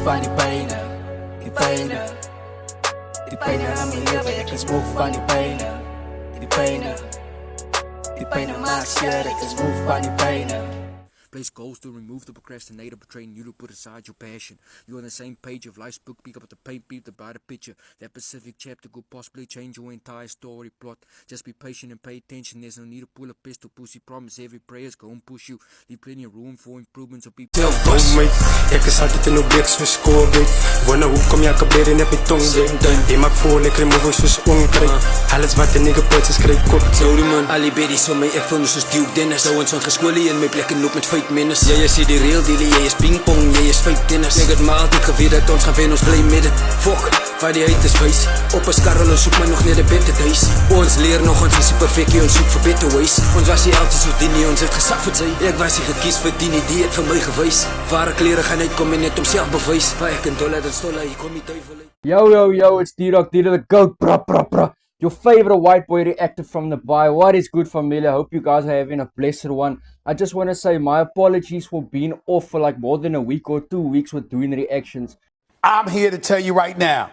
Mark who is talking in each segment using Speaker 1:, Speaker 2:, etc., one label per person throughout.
Speaker 1: van die pijnen, die pijnen. Die pijnen aan mijn leven, ik is moe van die pijnen, die pijnen. Die pijnen maakt zeer, ik is moe van die pijnen.
Speaker 2: Place goals to remove the procrastinator, betraying you to put aside your passion. You're on the same page of life's book, pick up the paint, beat the brighter picture. That specific chapter could possibly change your entire story plot. Just be patient and pay attention. There's no need to pull a pistol, pussy. Promise every prayer's gonna push you. Leave plenty of room for improvements of people.
Speaker 3: Ek is altijd in object soos COVID. Wanneer hoe kom jy kabler en heb my tong breek. Die maak vol, ek remove soos onkruid. Alles wat 'n nigga put is skryf kop.
Speaker 4: Sorry man, al die beddies van my, ek voel me soos Duke Dennis. Zou ons geskolie in my plek en loop met 5 minutes. Jy is die real deal, jy is pingpong, jy is 5 tennis. Ek het maar altyd geweet dat ons gaan wen, ons bly met dit. Fuck, wat die uit is wys. Op 'n skarrel, ons soek my nog net 'n beter days. Ons leer nog, ons is die perfectie, ons soek vir better ways. Ons was die altyd soos die nie, ons het gesap vir sy. Ek was die gekies vir die nie, die het vir my gewys. Ware klere gaan uitkom en net homself bewys. Waar ek in dollar, dat stolla, hier kom die duivel uit.
Speaker 5: Yo, it's D-Rock, the GOAT, bruh. Your favorite white boy reacted from the bar. What is good, family? I hope you guys are having a blessed one. I just want to say my apologies for being off for like more than a week or 2 weeks with doing reactions.
Speaker 6: I'm here to tell you right now,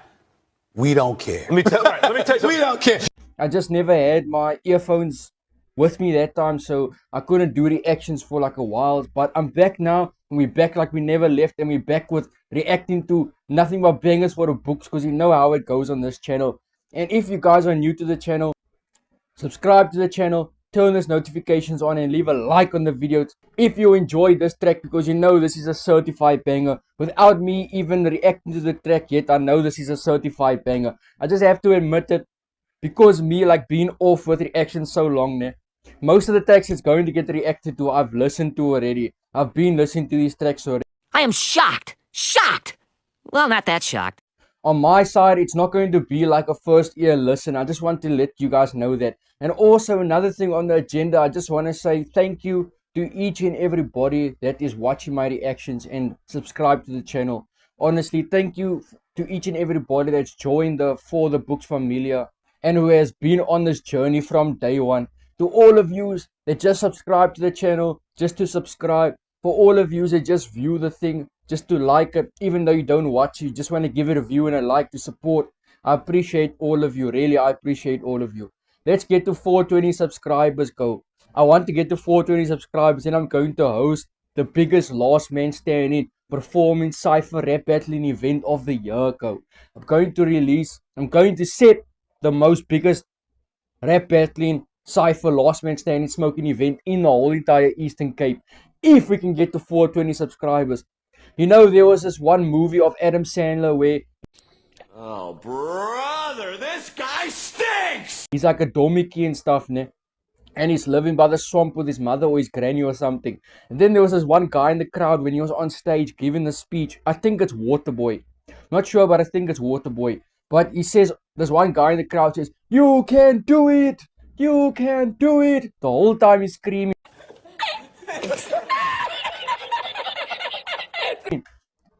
Speaker 6: we don't care.
Speaker 7: Let me tell you
Speaker 6: We don't care.
Speaker 5: I just never had my earphones with me that time, so I couldn't do reactions for like a while. But I'm back now, and we're back like we never left, and we're back with reacting to nothing but bangers for the books, because you know how it goes on this channel. And if you guys are new to the channel, subscribe to the channel, turn those notifications on, and leave a like on the videos if you enjoyed this track, because you know this is a certified banger. Without me even reacting to the track yet, I know this is a certified banger. I just have to admit it, because me like being off with reactions so long now. Most of the tracks it's going to get reacted to, I've listened to already. I've been listening to these tracks already.
Speaker 8: I am shocked. Shocked. Well, not that shocked.
Speaker 5: On my side, it's not going to be like a first ear listen. I just want to let you guys know that. And also another thing on the agenda, I just want to say thank you to each and everybody that is watching my reactions and subscribe to the channel. Honestly, thank you to each and everybody that's joined the For the Books Familia and who has been on this journey from day one. To all of you that just subscribe to the channel, just to subscribe. For all of you that just view the thing, just to like it, even though you don't watch, you just want to give it a view and a like to support. I appreciate all of you. Really, I appreciate all of you. Let's get to 420 subscribers, go. I want to get to 420 subscribers, and I'm going to host the biggest last man standing performing cypher rap battling event of the year, go. I'm going to set the most biggest rap battling cypher last man standing smoking event in the whole entire Eastern Cape. If we can get to 420 subscribers. You know, there was this one movie of Adam Sandler where...
Speaker 7: Oh, brother, this guy stinks!
Speaker 5: He's like a domikie and stuff, ne? And he's living by the swamp with his mother or his granny or something. And then there was this one guy in the crowd when he was on stage giving the speech. I think it's Waterboy. Not sure, but I think it's Waterboy. But he says, this one guy in the crowd says, "You can do it! You can do it!" The whole time he's screaming.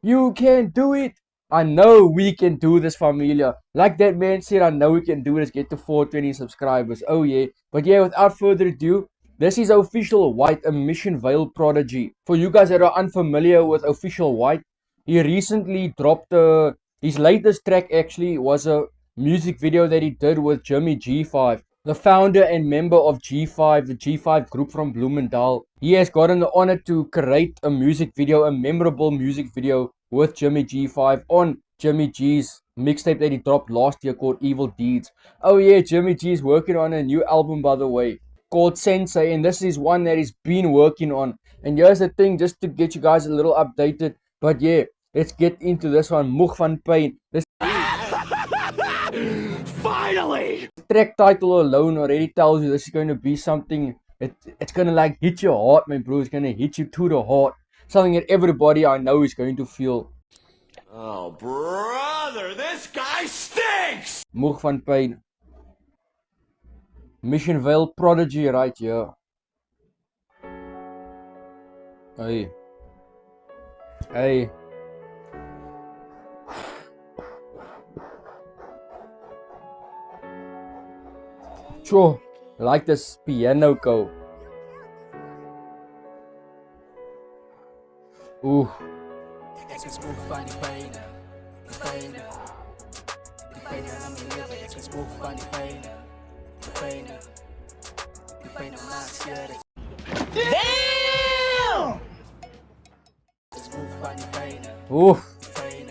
Speaker 5: You can do it. I know we can do this, familia. Like that man said, I know we can do this. Get to 420 subscribers. Oh yeah. But yeah, without further ado, this is Official White, a Mission Vale prodigy. For you guys that are unfamiliar with Official White, he recently dropped his latest track actually was a music video that he did with Jimmy G5. The founder and member of G5, the G5 group from Bloemendal. He has gotten the honor to create a music video, a memorable music video with Jimmy G5 on Jimmy G's mixtape that he dropped last year called Evil Deeds. Oh yeah, Jimmy G is working on a new album, by the way, called Sensei, and this is one that he's been working on. And here's the thing, just to get you guys a little updated, but yeah, let's get into this one. Moeg van Pyn. This
Speaker 7: Finally!
Speaker 5: track title alone already tells you this is going to be something, it's going to like hit your heart, my bro. It's going to hit you to the heart. Something that everybody I know is going to feel.
Speaker 7: Oh, brother, this guy stinks!
Speaker 5: Moeg van Pyn. Mission Vale prodigy right here. Hey. Sure, I like this piano go.
Speaker 1: Ek is moeg van die pyn, die pyn. Die pyn aan my lewe, ek is moeg van die pyn, die pyn. Die pyn maak seer. Damn! Ek is moeg van die pyn,
Speaker 5: Oof.
Speaker 1: die pyn.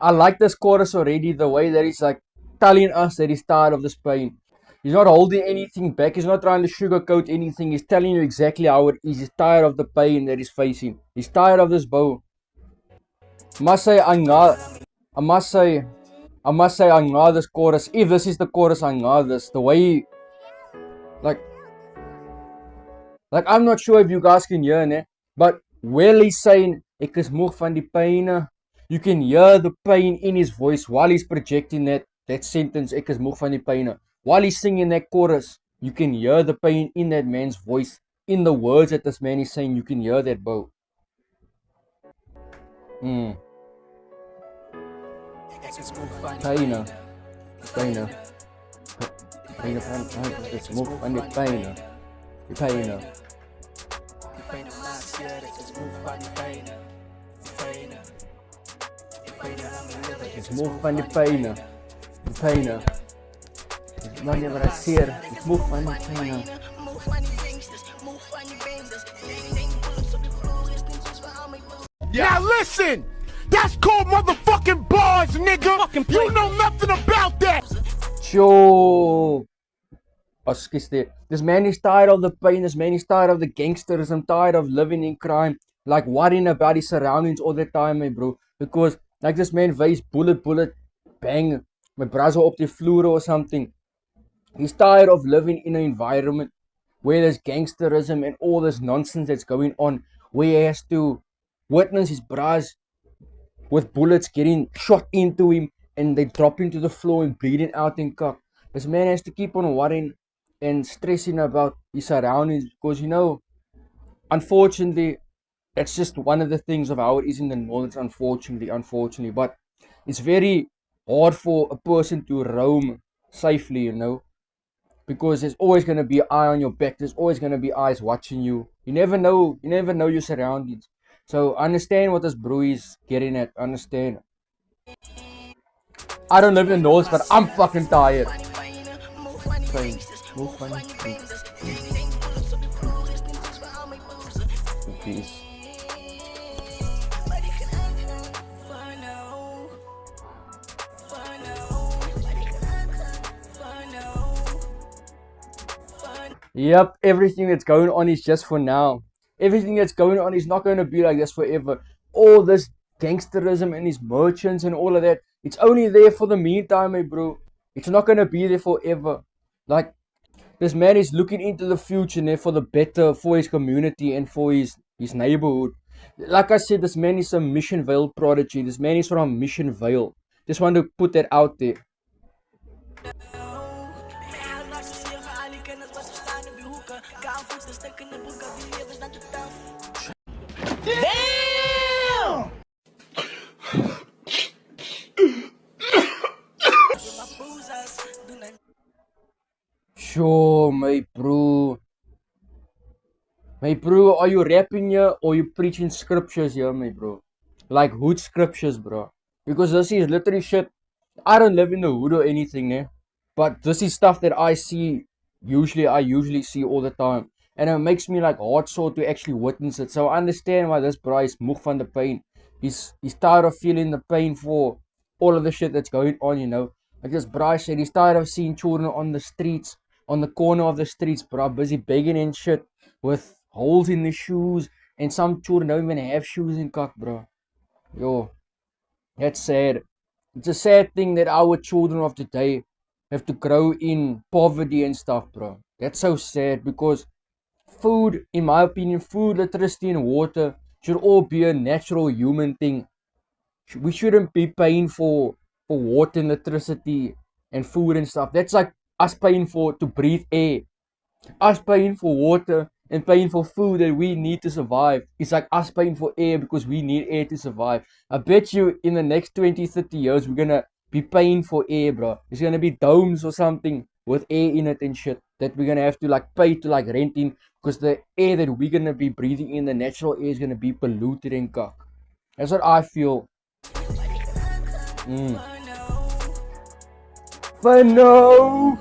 Speaker 5: I like this chorus already, the way that he's like telling us that he's tired of this pain. He's not holding anything back. He's not trying to sugarcoat anything. He's telling you exactly how it is. He's tired of the pain that he's facing. He's tired of this bow. I must say, I must say, I know this chorus. If this is the chorus, I know this. The way, like I'm not sure if you guys can hear, ne? But while he's saying, ek is moeg van die pyn, you can hear the pain in his voice while he's projecting that sentence, ek is moeg van die pyn. While he's singing that chorus, you can hear the pain in that man's voice, in the words that this man is saying. You can hear that, bro. Pain. Ek is moeg van die pyn. Die pyn.
Speaker 1: Die pyn maak seer, ek is moeg van die pyn, die pyn. Die pyn aan my lewe, ek
Speaker 5: Ek is moeg van die pyn. Die pyn. Wanneer wat ek seer, ek is moeg van die pyn.
Speaker 6: Now listen! That's called motherfucking bars, nigga! You know nothing about that!
Speaker 5: Sure. Excuse me. This man is tired of the pain. This man is tired of the gangsterism. Tired of living in crime. Like worrying about his surroundings all the time, my bro. Because like this man weighs bullet, bang. My brother op die vloer or something. He's tired of living in an environment where there's gangsterism and all this nonsense that's going on. Where he has to witness his bras with bullets getting shot into him and they drop into the floor and bleeding out in cock. This man has to keep on worrying and stressing about his surroundings because, you know, unfortunately, that's just one of the things of how it is in the North, unfortunately. But it's very hard for a person to roam safely, you know, because there's always going to be an eye on your back. There's always going to be eyes watching you. You never know your surroundings. So understand what this bro is getting at. Understand. I don't live in the North, but I'm fucking tired. Pain. Move funny. Peace. Yep, everything that's going on is just for now. Everything that's going on is not going to be like this forever. All this gangsterism and these merchants and all of that, it's only there for the meantime, my bro. It's not going to be there forever. Like, this man is looking into the future and for the better for his community and for his neighborhood. Like I said, this man is a Mission Vale prodigy. This man is from Mission Vale. Just want to put that out there.
Speaker 6: Damn!
Speaker 5: Sure, my bro. My bro, are you rapping here or you preaching scriptures here, my bro? Like hood scriptures, bro. Because this is literally shit. I don't live in the hood or anything, eh? But this is stuff that I see. I usually see all the time. And it makes me like heart sore to actually witness it. So I understand why this bro is moeg van the pain. He's tired of feeling the pain for all of the shit that's going on, you know. Like this bro said, he's tired of seeing children on the streets, on the corner of the streets, bro, busy begging and shit with holes in the shoes. And some children don't even have shoes in cock, bro. Yo, that's sad. It's a sad thing that our children of today have to grow in poverty and stuff, bro. That's so sad because food, in my opinion, food, literacy, and water should all be a natural human thing. We shouldn't be paying for water and electricity and food and stuff. That's like us paying to breathe air. Us paying for water and paying for food that we need to survive. It's like us paying for air because we need air to survive. I bet you in the next 20, 30 years, we're gonna be paying for air, bro. There's gonna be domes or something with air in it and shit that we're gonna have to like pay to like rent in because the air that we're gonna be breathing in, the natural air, is gonna be polluted and cock. That's what I feel. But no.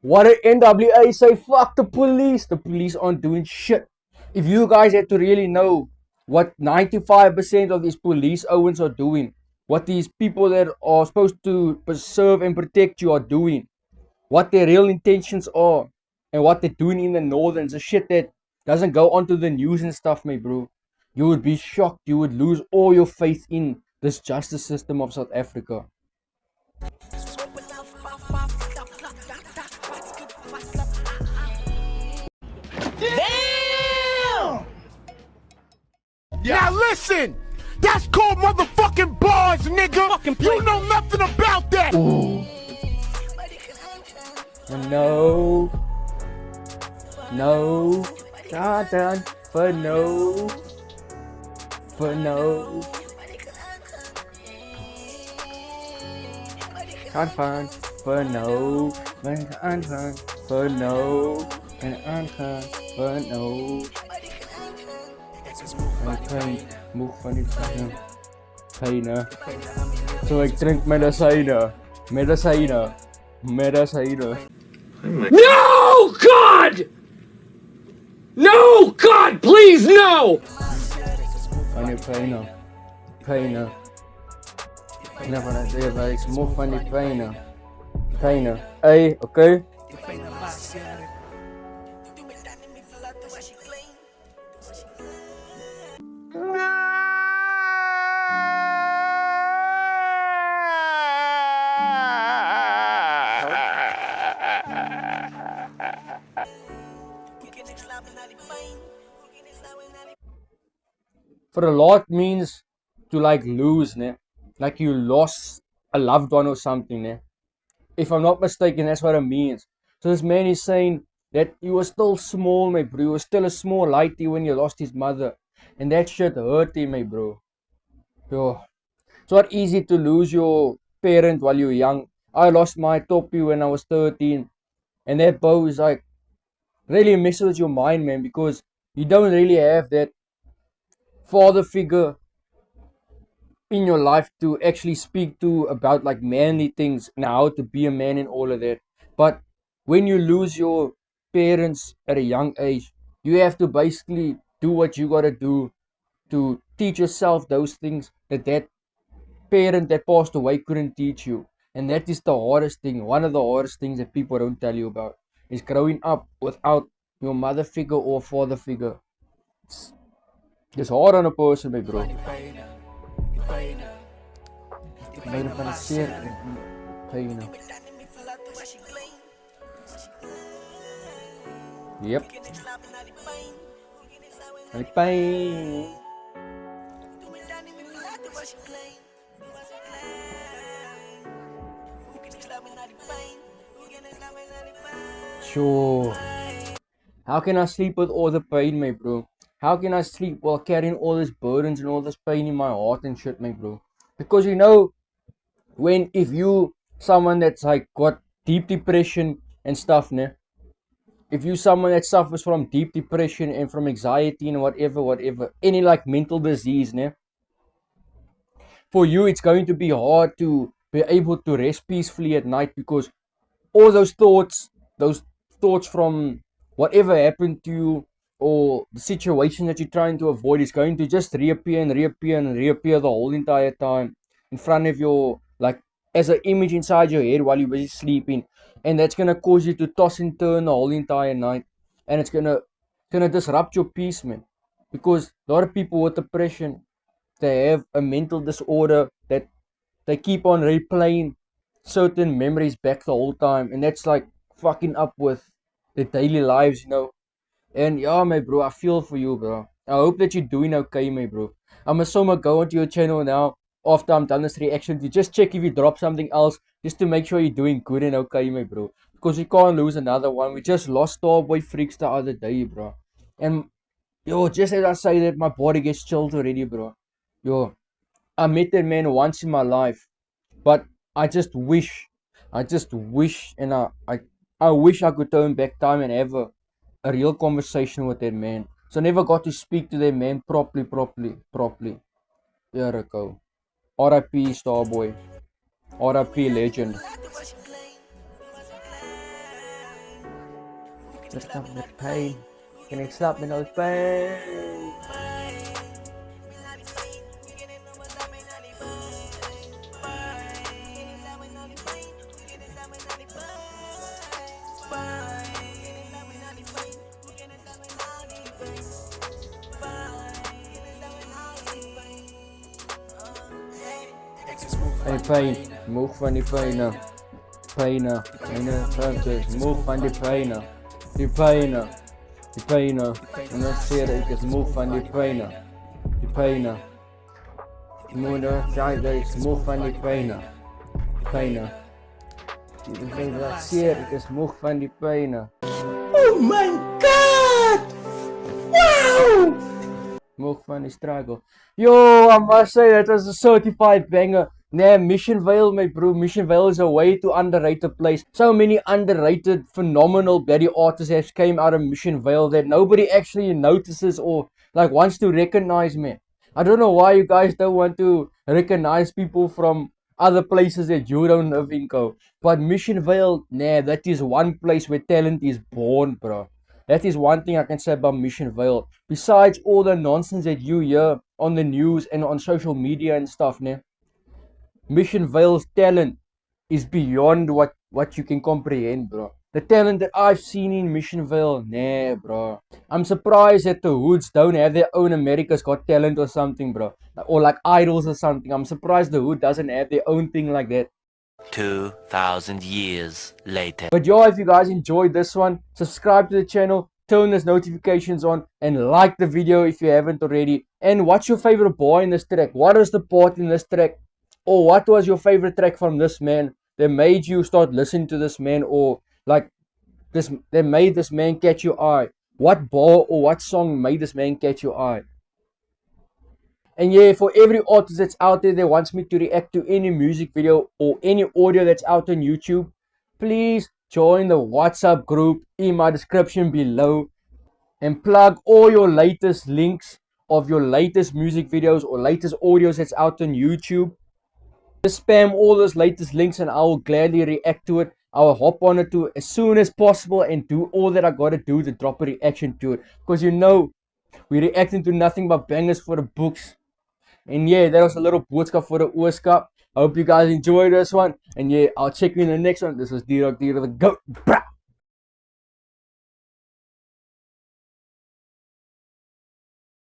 Speaker 5: What did NWA say? Fuck the police. The police aren't doing shit. If you guys had to really know what 95% of these police owens are doing, what these people that are supposed to preserve and protect you are doing, what their real intentions are, and what they're doing in the northerns, the shit that doesn't go onto the news and stuff, my bro, you would be shocked. You would lose all your faith in this justice system of South Africa.
Speaker 6: Now listen, that's called motherfucking bars, nigga. You know nothing about that.
Speaker 5: No. No. Not done. But no. But no. Can't find. But no. Can't find. But no. Can't find. But no. Pain, moeg van die pijne. So ik drink medicijnen.
Speaker 9: No, God! No, God, please, no!
Speaker 5: Van die pijne. Never dat even, ik moeg van die pijne. Hey, oké? For a lot means to like lose, ne? Like you lost a loved one or something, ne? If I'm not mistaken, that's what it means. So this man is saying that he was still small, my bro. He was still a small lighty when you lost his mother. And that shit hurt him, my bro. Yo. It's not easy to lose your parent while you're young. I lost my toppy when I was 13. And that bow is like really messes with your mind, man, because you don't really have that father figure in your life to actually speak to about like manly things and how to be a man and all of that. But when you lose your parents at a young age, you have to basically do what you gotta do to teach yourself those things that parent that passed away couldn't teach you. And that is the hardest thing. One of the hardest things that people don't tell you about is growing up without your mother figure or father figure. It's hard on a person, my bro. Yep. Pain. Sure. How can I sleep with all the pain, my bro? How can I sleep while carrying all these burdens and all this pain in my heart and shit, my bro? Because you know, if you someone that's like got deep depression and stuff, ne? If you someone that suffers from deep depression and from anxiety and whatever, any like mental disease, ne? For you, it's going to be hard to be able to rest peacefully at night because all those thoughts from whatever happened to you or the situation that you're trying to avoid is going to just reappear the whole entire time in front of your, like, as an image inside your head while you're busy sleeping. And that's going to cause you to toss and turn the whole entire night. And it's going to disrupt your peace, man. Because a lot of people with depression, they have a mental disorder that they keep on replaying certain memories back the whole time. And that's like fucking up with their daily lives, you know. And yeah, my bro, I feel for you, bro. I hope that you're doing okay, my bro. I'm gonna go onto your channel now after I'm done this reaction to just check if you drop something else, just to make sure you're doing good and okay, my bro. Because we can't lose another one. We just lost Starboy Freaks the other day, bro. And yo, just as I say that, my body gets chilled already, bro. Yo, I met that man once in my life, but I just wish I just wish, and I wish I could turn back time and have a real conversation with that man. So I never got to speak to that man properly. Here I go. R.I.P. Starboy. R.I.P. Legend. Let's stop the pain. Can you stop me no pain? Hey pain, move van die pijnen. Pijnen, move van die pijnen. Die pijnen. En dan zie ik het move van die pijnen. Die pijnen. Moeder, zei dat move van die pijnen. Pijnen. Dat zie ik het move van die pijnen.
Speaker 6: Oh my God! Wow!
Speaker 5: Move van die struggle. Yo, I must say that was a certified banger. Nah, Mission Vale, my bro. Mission Vale is a way too underrated place. So many underrated, phenomenal bloody artists have came out of Mission Vale that nobody actually notices or like wants to recognize, man. I don't know why you guys don't want to recognize people from other places that you don't live in, go. But Mission Vale, nah, that is one place where talent is born, bro. That is one thing I can say about Mission Vale. Besides all the nonsense that you hear on the news and on social media and stuff, nah. Mission Vale's talent is beyond what you can comprehend, bro. The talent that I've seen in Mission Vale, nah, bro. I'm surprised that the Hoods don't have their own America's Got Talent or something, bro. Or like Idols or something. I'm surprised the Hood doesn't have their own thing like that.
Speaker 10: 2,000 years later.
Speaker 5: But yo, if you guys enjoyed this one, subscribe to the channel, turn those notifications on, and like the video if you haven't already. And what's your favorite bar in this track? What is the part in this track? Or what was your favorite track from this man that made you start listening to this man, or like this that made this man catch your eye? What bar or what song made this man catch your eye? And yeah, for every artist that's out there that wants me to react to any music video or any audio that's out on YouTube, please join the WhatsApp group in my description below and plug all your latest links of your latest music videos or latest audios that's out on YouTube. Just spam all those latest links and I will gladly react to it. I will hop on it too as soon as possible and do all that I gotta do to drop a reaction to it. Because you know, we're reacting to nothing but bangers for the books. And yeah, that was a little boodskap for the Ooskap. I hope you guys enjoyed this one. And yeah, I'll check you in the next one. This was D-Rock, the GOAT. Brah!